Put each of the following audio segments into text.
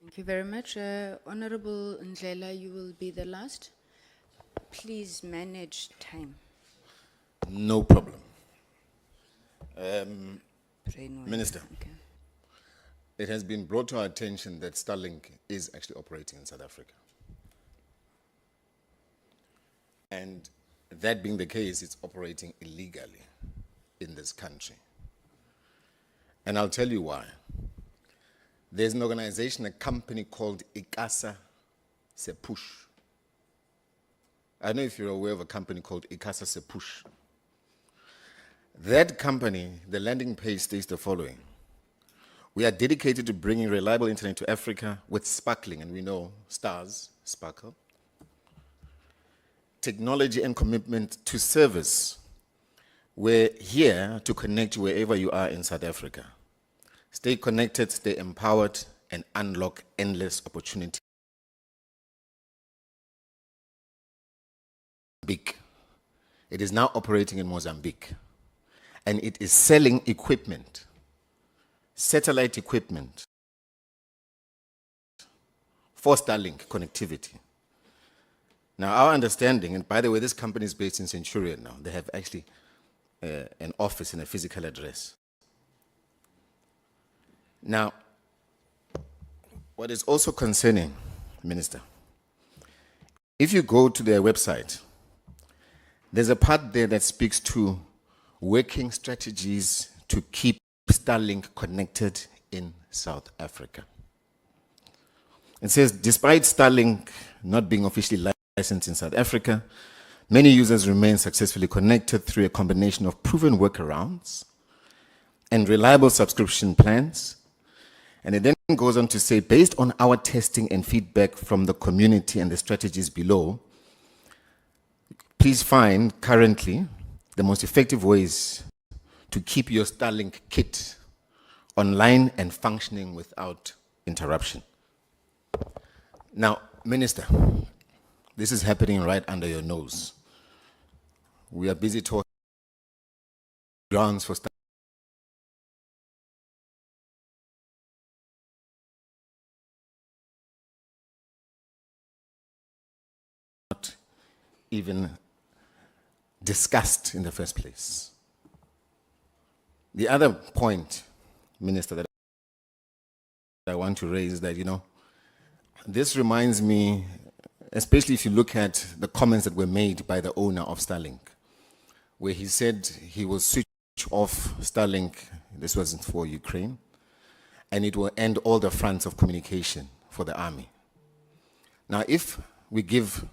Thank you very much. Honorable Ndlela, you will be the last. Please manage time. No problem. Brainwave. Minister. Okay. It has been brought to our attention that Starlink is actually operating in South Africa. And that being the case, it's operating illegally in this country. And I'll tell you why. There's an organization, a company called ICASASEPUSH. I don't know if you're aware of a company called ICASASEPUSH. That company, the landing page states the following. We are dedicated to bringing reliable internet to Africa with sparkling, and we know stars sparkle, technology and commitment to service. We're here to connect you wherever you are in South Africa. Stay connected, stay empowered, and unlock endless opportunity. It is now operating in Mozambique, and it is selling equipment, satellite equipment for Starlink connectivity. Now, our understanding, and by the way, this company is based in Centurion now. They have actually an office and a physical address. Now, what is also concerning, Minister, if you go to their website, there's a part there that speaks to working strategies to keep Starlink connected in South Africa. It says, despite Starlink not being officially licensed in South Africa, many users remain successfully connected through a combination of proven workarounds and reliable subscription plans. And it then goes on to say, based on our testing and feedback from the community and the strategies below, please find currently the most effective ways to keep your Starlink kit online and functioning without interruption. Now, Minister, this is happening right under your nose. We are busy talking grounds for Starlink. Not even discussed in the first place. The other point, Minister, that I want to raise is that, this reminds me, especially if you look at the comments that were made by the owner of Starlink, where he said he will switch off Starlink, this was for Ukraine, and it will end all the fronts of communication for the army. Now, if we give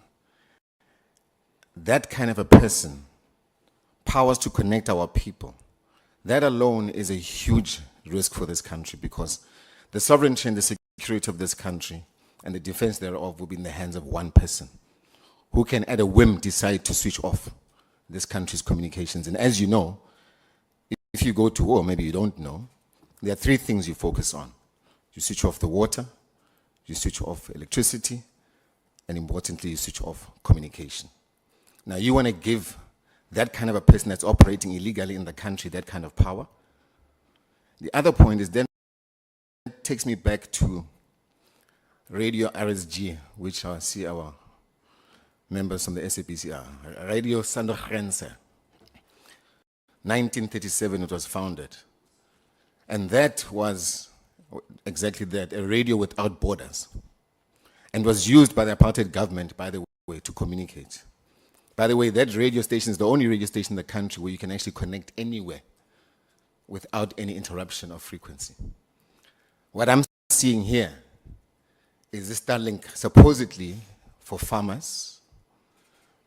that kind of a person powers to connect our people, that alone is a huge risk for this country, because the sovereignty and the security of this country and the defense thereof will be in the hands of one person who can at a whim decide to switch off this country's communications. And as you know, if you go to war, maybe you don't know, there are three things you focus on. You switch off the water, you switch off electricity, and importantly, you switch off communication. Now, you want to give that kind of a person that's operating illegally in the country that kind of power? The other point is then takes me back to Radio RSG, which I see our members from the SAPC are. Radio Sandogense. 1937 it was founded. And that was exactly that, a radio without borders. And was used by the apartheid government, by the way, to communicate. By the way, that radio station is the only radio station in the country where you can actually connect anywhere without any interruption of frequency. What I'm seeing here is this Starlink supposedly for farmers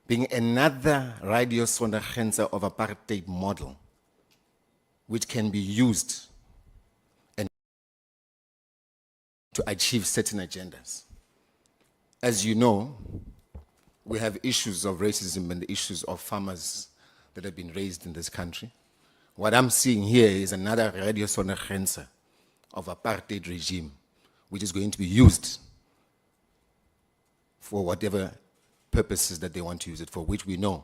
being another radio sondergrenze of apartheid model which can be used and to achieve certain agendas. As you know, we have issues of racism and the issues of farmers that have been raised in this country. What I'm seeing here is another radio sondergrenze of apartheid regime, which is going to be used for whatever purposes that they want to use it for, which we know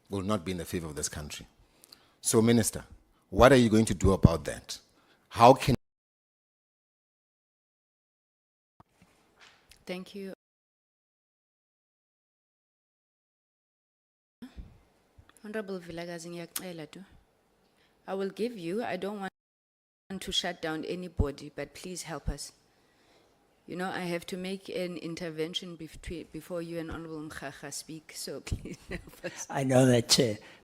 will not be in the favor of this country. So, Minister, what are you going to do about that? How can Thank you. Honorable Vilakazi, ngiyacela tu. I will give you, I don't want to shut down anybody, but please help us. You know, I have to make an intervention before you and Honorable Mkhaga speak, so please help us. I know that, Chair.